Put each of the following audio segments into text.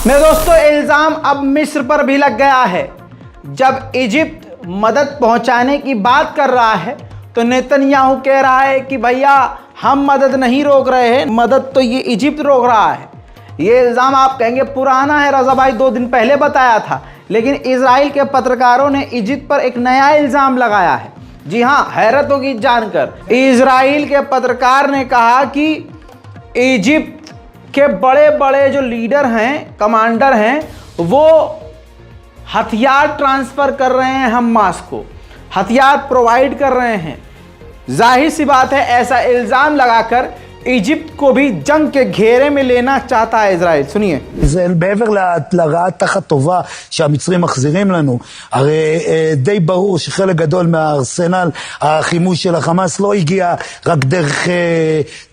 मेरे दोस्तों, इल्जाम अब मिस्र पर भी लग गया है। जब इजिप्ट मदद पहुंचाने की बात कर रहा है तो नेतन्याहू कह रहा है कि भैया हम मदद नहीं रोक रहे हैं, मदद तो ये इजिप्ट रोक रहा है। ये इल्ज़ाम आप कहेंगे पुराना है, रज़ा भाई 2 दिन पहले बताया था, लेकिन इजराइल के पत्रकारों ने इजिप्ट पर एक नया इल्ज़ाम लगाया है। जी हाँ, हैरत होगी जानकर। इजराइल के पत्रकार ने कहा कि इजिप्ट के बड़े बड़े जो लीडर हैं, कमांडर हैं, वो हथियार ट्रांसफ़र कर रहे हैं, हमास को हथियार प्रोवाइड कर रहे हैं। जाहिर सी बात है, ऐसा इल्ज़ाम लगाकर इजिप्ट को भी जंग के घेरे में लेना चाहता है इजराइल। सुनिए, מעבר להרגעת תחת טובה שהמצרים מחזירים לנו, הרי די ברור שחלק גדול מהארסנל החימוש של החמאס לא הגיע רק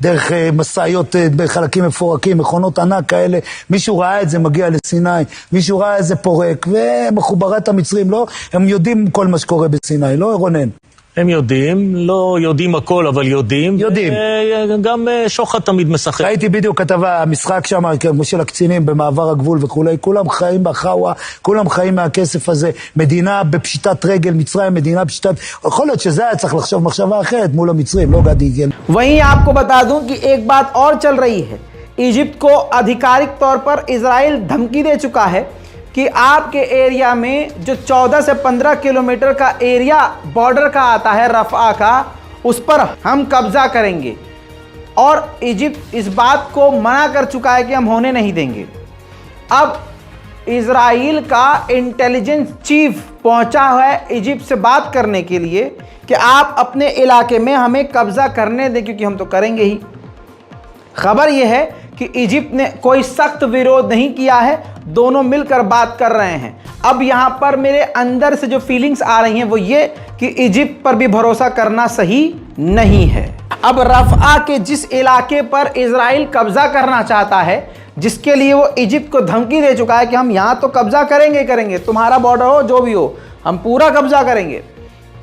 דרך מסעיות בחלקים מפורקים, מכונות ענק כאלה. מישהו ראה את זה מגיע לסיני, מישהו ראה את זה פורק, ומחוברת המצרים, לא? הם יודעים כל מה שקורה בסיני, לא רונן? הם יודעים, לא יודעים הכל, אבל יודעים. יודעים. גם שוחד תמיד משחק. ראיתי בדיוק כתבה, המשחק שם, כמו של הקצינים במעבר הגבול וכולי, כולם חיים בחאווה, כולם חיים מהכסף הזה. מדינה בפשיטת רגל, מצרים, מדינה בפשיטת... יכול להיות שזה היה צריך לחשוב מחשבה אחרת מול המצרים, לא גדי. वहीं आपको बता दूं कि एक बात और चल रही है। इजिप्ट को आधिकारिक तौर पर इजराइल धमकी दे चुका है कि आपके एरिया में जो 14 से 15 किलोमीटर का एरिया बॉर्डर का आता है रफ़ा का, उस पर हम कब्जा करेंगे। और इजिप्ट इस बात को मना कर चुका है कि हम होने नहीं देंगे। अब इजराइल का इंटेलिजेंस चीफ पहुंचा है इजिप्ट से बात करने के लिए कि आप अपने इलाके में हमें कब्जा करने दें, क्योंकि हम तो करेंगे ही। खबर यह है कि इजिप्ट ने कोई सख्त विरोध नहीं किया है, दोनों मिलकर बात कर रहे हैं। अब यहाँ पर मेरे अंदर से जो फीलिंग्स आ रही हैं वो ये कि इजिप्ट पर भी भरोसा करना सही नहीं है। अब रफ़ा के जिस इलाके पर इजराइल कब्जा करना चाहता है, जिसके लिए वो इजिप्ट को धमकी दे चुका है कि हम यहाँ तो कब्जा करेंगे, तुम्हारा बॉर्डर हो जो भी हो, हम पूरा कब्जा करेंगे।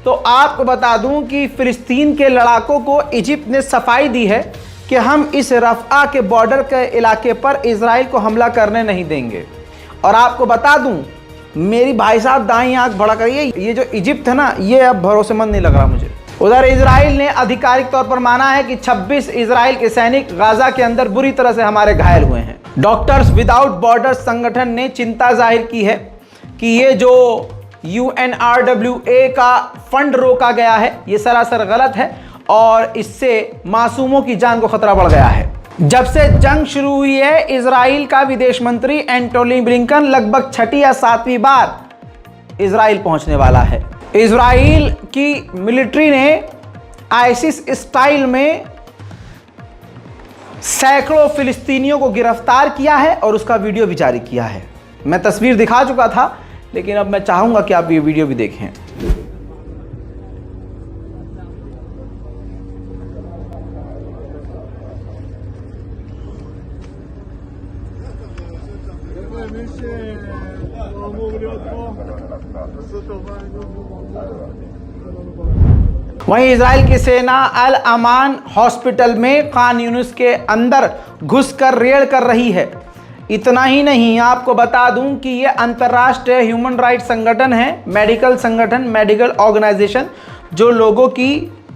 तो आपको बता दूं कि फ़िलिस्तीन के लड़ाकों को इजिप्ट ने सफाई दी है कि हम इस रफ़ा के बॉर्डर के इलाके पर इजराइल को हमला करने नहीं देंगे। और आपको बता दूं, मेरी भाई साहब दाईं आंख भड़ा करिए, ये जो इजिप्ट है ना, ये अब भरोसेमंद नहीं लग रहा मुझे। उधर इजराइल ने आधिकारिक तौर पर माना है कि 26 इजराइल के सैनिक गाजा के अंदर बुरी तरह से हमारे घायल हुए हैं। डॉक्टर्स विदाउट बॉर्डर्स संगठन ने चिंता जाहिर की है कि ये जो UNRWA का फंड रोका गया है, ये सरासर गलत है और इससे मासूमों की जान को खतरा बढ़ गया है। जब से जंग शुरू हुई है, इजराइल का विदेश मंत्री एंटोनी ब्लिंकन लगभग 6ठी या 7वीं बार इजराइल पहुंचने वाला है। इजराइल की मिलिट्री ने आईसिस स्टाइल में सैकड़ों फिलिस्तीनियों को गिरफ्तार किया है और उसका वीडियो भी जारी किया है। मैं तस्वीर दिखा चुका था, लेकिन अब मैं चाहूंगा कि आप ये वीडियो भी देखें। वहीं इजराइल की सेना अल अमान हॉस्पिटल में खान यूनिस के अंदर घुसकर रेड कर रही है। इतना ही नहीं, आपको बता दूं कि ये अंतर्राष्ट्रीय ह्यूमन राइट्स संगठन है, मेडिकल संगठन, मेडिकल ऑर्गेनाइजेशन, जो लोगों की,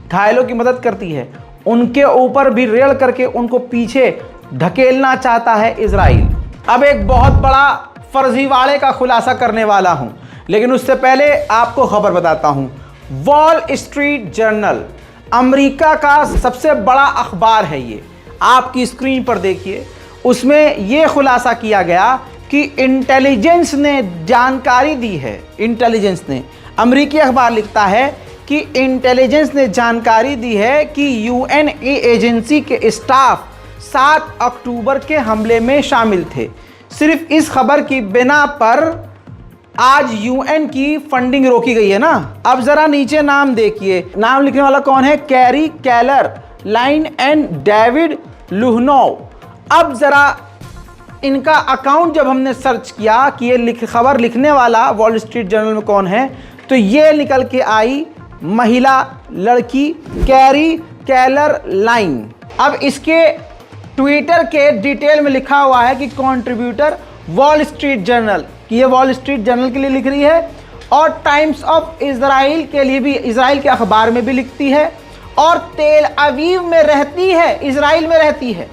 घायलों की मदद करती है। उनके ऊपर भी रेड करके उनको पीछे ढकेलना चाहता है इजराइल। अब एक बहुत बड़ा फर्जीवाड़े का खुलासा करने वाला हूं, लेकिन उससे पहले आपको खबर बताता हूं। वॉल स्ट्रीट जर्नल अमेरिका का सबसे बड़ा अखबार है, ये आपकी स्क्रीन पर देखिए। उसमें यह खुलासा किया गया कि इंटेलिजेंस ने जानकारी दी है। इंटेलिजेंस ने, अमेरिकी अखबार लिखता है कि इंटेलिजेंस ने जानकारी दी है कि UN एजेंसी के स्टाफ 7 अक्टूबर के हमले में शामिल थे। सिर्फ इस खबर की बिना पर आज UN की फंडिंग रोकी गई है ना। अब जरा नीचे नाम देखिए, नाम लिखने वाला कौन है? Carrie Keller, Lynn and David Luhnow. अब जरा इनका अकाउंट जब हमने सर्च किया कि ये खबर लिखने वाला वॉल स्ट्रीट जर्नल में कौन है, तो ये निकल के आई महिला लड़की कैरी केलर लाइन। अब इसके ट्विटर के डिटेल में लिखा हुआ है कि कंट्रीब्यूटर वॉल स्ट्रीट जर्नल कि ये वॉल स्ट्रीट जर्नल के लिए लिख रही है, और टाइम्स ऑफ इजराइल के लिए भी, इजराइल के अखबार में भी लिखती है, और तेल अवीव में रहती है, इजराइल में रहती है।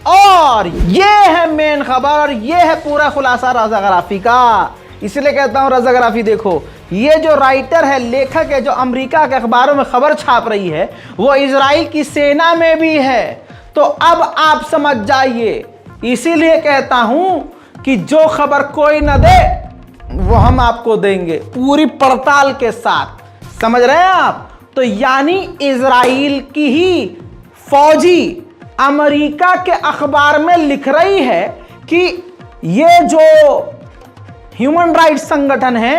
और ये है मेन खबर और ये है पूरा खुलासा रज़ा गराफी का। इसलिए कहता हूं रज़ा गराफी देखो, ये जो राइटर है, लेखक है, जो अमेरिका के अखबारों में खबर छाप रही है, वो इजराइल की सेना में भी है। तो अब आप समझ जाइए, इसीलिए कहता हूं कि जो खबर कोई न दे वो हम आपको देंगे पूरी पड़ताल के साथ। समझ रहे हैं आप? तो यानी इजराइल की ही फौजी अमेरिका के अखबार में लिख रही है कि ये जो ह्यूमन राइट्स संगठन है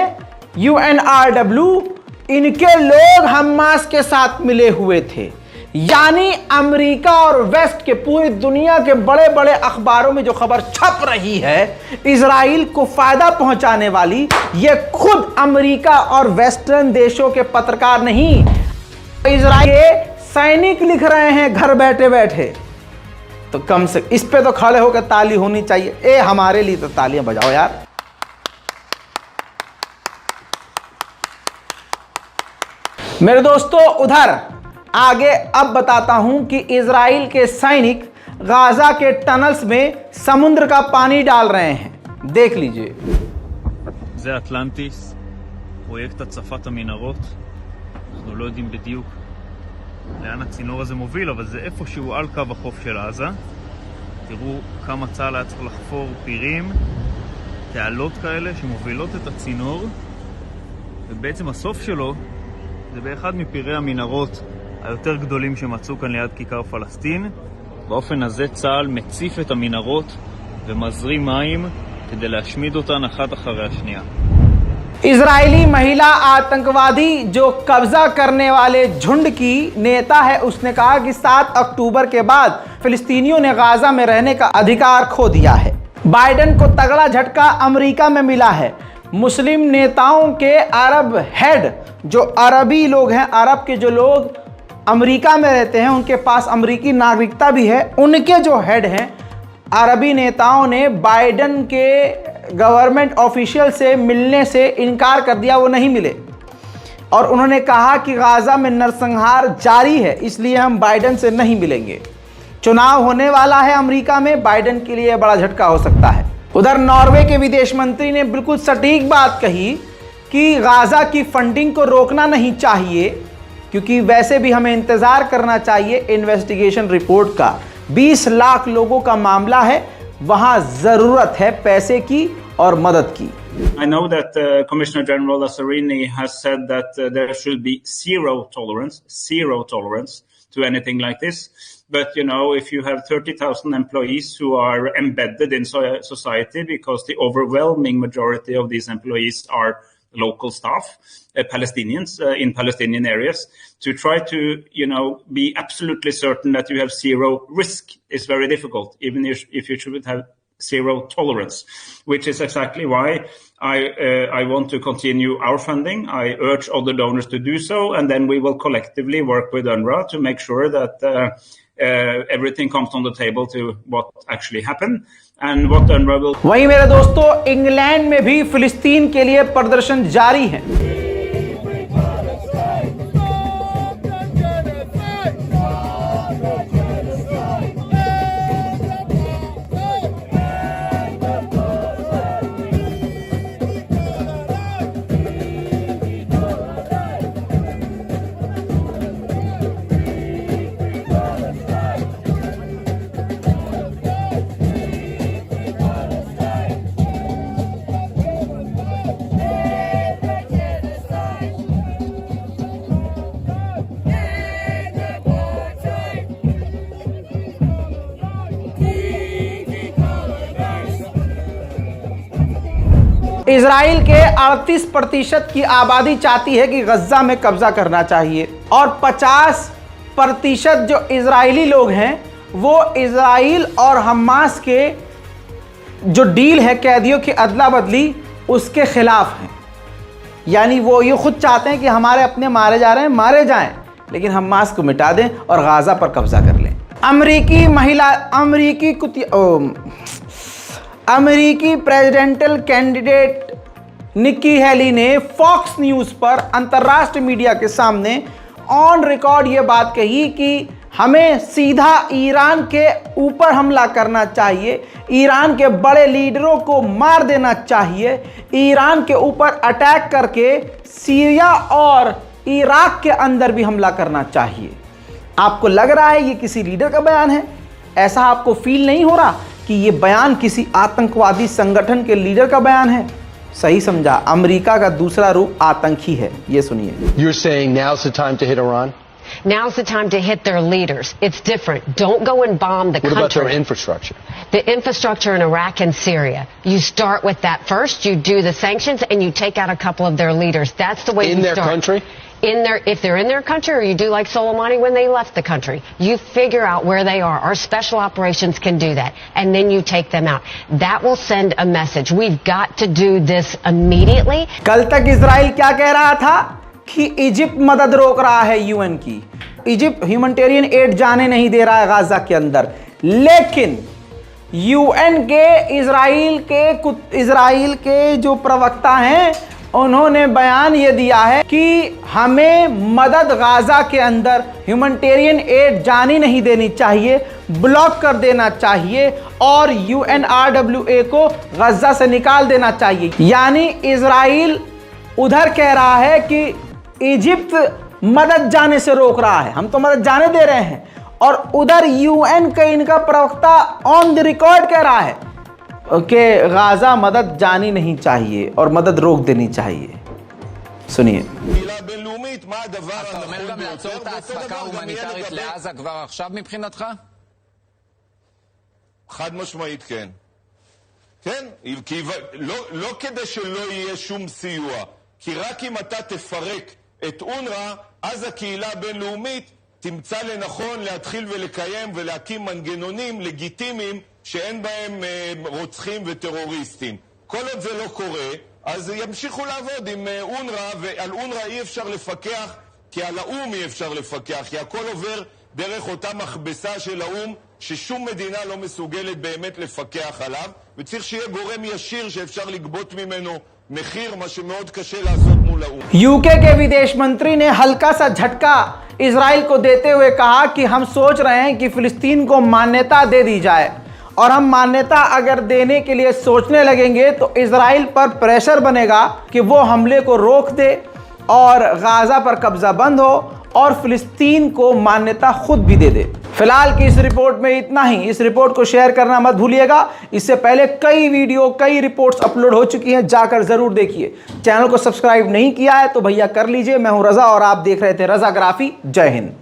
UNRW, इनके लोग हमास के साथ मिले हुए थे। यानी अमेरिका और वेस्ट के पूरी दुनिया के बड़े बड़े अखबारों में जो खबर छप रही है इजराइल को फायदा पहुंचाने वाली, ये खुद अमेरिका और वेस्टर्न देशों के पत्रकार नहीं, इजराइल के सैनिक लिख रहे हैं घर बैठे बैठे। तो कम से इस पे तो खड़े होकर ताली होनी चाहिए। ए हमारे लिए तो तालियां बजाओ यार। मेरे दोस्तों, उधर आगे अब बताता हूं कि इजराइल के सैनिक गाजा के टनल्स में समुद्र का पानी डाल रहे हैं। देख लीजिए। זה אטלנטיס, פרויקט הצפת המנהרות. אנחנו לא יודעים בדיוק לאן הצינור הזה מוביל, אבל זה איפשהו על קו החוף של עזה. תראו כמה צה"ל היה צריך לחפור פירים, תעלות כאלה שמובילות את הצינור, ובעצם הסוף שלו זה באחד מפירי המנהרות היותר גדולים שמצאו כאן ליד כיכר פלסטין. באופן הזה צה"ל מציף את המנהרות ומזרים מים כדי להשמיד אותן אחת אחרי השנייה. इजरायली महिला आतंकवादी जो कब्जा करने वाले झुंड की नेता है, उसने कहा कि 7 अक्टूबर के बाद फिलिस्तीनियों ने गाजा में रहने का अधिकार खो दिया है। बाइडेन को तगड़ा झटका अमेरिका में मिला है। मुस्लिम नेताओं के अरब हेड, जो अरबी लोग हैं, अरब के जो लोग अमेरिका में रहते हैं, उनके पास अमेरिकी नागरिकता भी है, उनके जो हेड हैं अरबी नेताओं ने बाइडेन के गवर्नमेंट ऑफिशियल से मिलने से इनकार कर दिया, वो नहीं मिले। और उन्होंने कहा कि गाजा में नरसंहार जारी है, इसलिए हम बाइडेन से नहीं मिलेंगे। चुनाव होने वाला है अमेरिका में, बाइडेन के लिए बड़ा झटका हो सकता है। उधर नॉर्वे के विदेश मंत्री ने बिल्कुल सटीक बात कही कि गाजा की फंडिंग को रोकना नहीं चाहिए, क्योंकि वैसे भी हमें इंतज़ार करना चाहिए इन्वेस्टिगेशन रिपोर्ट का। 20 लाख लोगों का मामला है, वहां ज़रूरत है पैसे की और मदद की। I know that Commissioner General Lazzarini has said that there should be zero tolerance to anything like this. But, you know, if you have 30,000 employees who are embedded in society, because the overwhelming majority of these employees are local staff, Palestinians in Palestinian areas, to try to, you know, be absolutely certain that you have zero risk is very difficult, even if you should have zero tolerance, which is exactly why I want to continue our funding. I urge other donors to do so, and then we will collectively work with UNRWA to make sure that everything comes on the table to what actually happened and what UNRWA will. वहीं मेरे दोस्तों, England में भी फिलिस्तीन के लिए प्रदर्शन जारी है। इजराइल के 38% की आबादी चाहती है कि गज्जा में कब्जा करना चाहिए, और 50% जो इजरायली लोग हैं वो इजराइल और हमास के जो डील है कैदियों की अदला बदली, उसके खिलाफ हैं। यानी वो ये खुद चाहते हैं कि हमारे अपने मारे जा रहे हैं, मारे जाएं, लेकिन हमास को मिटा दें और गाजा पर कब्जा कर लें। अमेरिकी प्रेसिडेंशियल कैंडिडेट निक्की हेली ने फॉक्स न्यूज़ पर अंतर्राष्ट्रीय मीडिया के सामने ऑन रिकॉर्ड ये बात कही कि हमें सीधा ईरान के ऊपर हमला करना चाहिए, ईरान के बड़े लीडरों को मार देना चाहिए, ईरान के ऊपर अटैक करके सीरिया और इराक के अंदर भी हमला करना चाहिए। आपको लग रहा है ये किसी लीडर का बयान है? ऐसा आपको फील नहीं हो रहा कि ये बयान किसी आतंकवादी संगठन के लीडर का बयान है? सही समझा, अमेरिका का दूसरा रूप आतंकी है। ये सुनिए। You're saying now's the time to hit Iran? Now's the time to hit their leaders. It's different. Don't go and bomb the What about country. their infrastructure? The infrastructure in Iraq and Syria. You start with that first. You do the sanctions and you take out a couple of their leaders. That's the way you In their start. country? If they're in their country, or you do like Soleimani when they left the country. You figure out where they are. Our special operations can do that. And then you take them out. That will send a message. We've got to do this immediately. कल तक Israel क्या कह रहा था कि Egypt मदद रोक रहा है यूएन की, इजिप्ट ह्यूमैनिटेरियन एड जाने नहीं दे रहा है गाजा के अंदर। लेकिन यूएन के इजराइल के जो प्रवक्ता हैं उन्होंने बयान ये दिया है कि हमें मदद गाजा के अंदर ह्यूमैनिटेरियन एड जानी नहीं देनी चाहिए, ब्लॉक कर देना चाहिए और यूएनआरडब्ल्यूए को गाजा से निकाल देना चाहिए। यानी इजराइल उधर कह रहा है कि इजिप्ट मदद जाने से रोक रहा है, हम तो मदद जाने दे रहे हैं, और उधर यूएन का इनका प्रवक्ता ऑन द रिकॉर्ड कह रहा है कि गाजा मदद जानी नहीं चाहिए और मदद रोक देनी चाहिए। सुनिए। אתה אומר גם לעצור את ההספקה ההומניטרית לעזה כבר עכשיו מבחינתך? חד משמעית כן. כן, כי לא כדי שלא יהיה שום סיוע, כי רק אם אתה תפרק את אונר"א, אז הקהילה הבינלאומית תמצא לנכון להתחיל ולקיים ולהקים מנגנונים לגיטימיים שאין בהם רוצחים וטרוריסטים. כל עוד זה לא קורה, אז ימשיכו לעבוד עם אונר"א, ועל אונר"א אי אפשר לפקח, כי על האום אי אפשר לפקח, כי הכל עובר דרך אותה מכבסה של האום, ששום מדינה לא מסוגלת באמת לפקח עליו, וצריך שיהיה גורם ישיר שאפשר לגבות ממנו מחיר, מה שמאוד קשה לעשות מול האום. यूके के विदेश मंत्री ने हल्का सा झटका इजराइल को देते हुए कहा कि हम सोच रहे हैं कि फिलिस्तीन को मान्यता दे दी जाए, और हम मान्यता अगर देने के लिए सोचने लगेंगे तो इजराइल पर प्रेशर बनेगा कि वो हमले को रोक दे और गाजा पर कब्जा बंद हो और फिलिस्तीन को मान्यता खुद भी दे दे। फिलहाल की इस रिपोर्ट में इतना ही। इस रिपोर्ट को शेयर करना मत भूलिएगा। इससे पहले कई वीडियो, कई रिपोर्ट्स अपलोड हो चुकी हैं, जाकर जरूर देखिए। चैनल को सब्सक्राइब नहीं किया है तो भैया कर लीजिए। मैं हूं रजा और आप देख रहे थे रजाग्राफी। जय हिंद।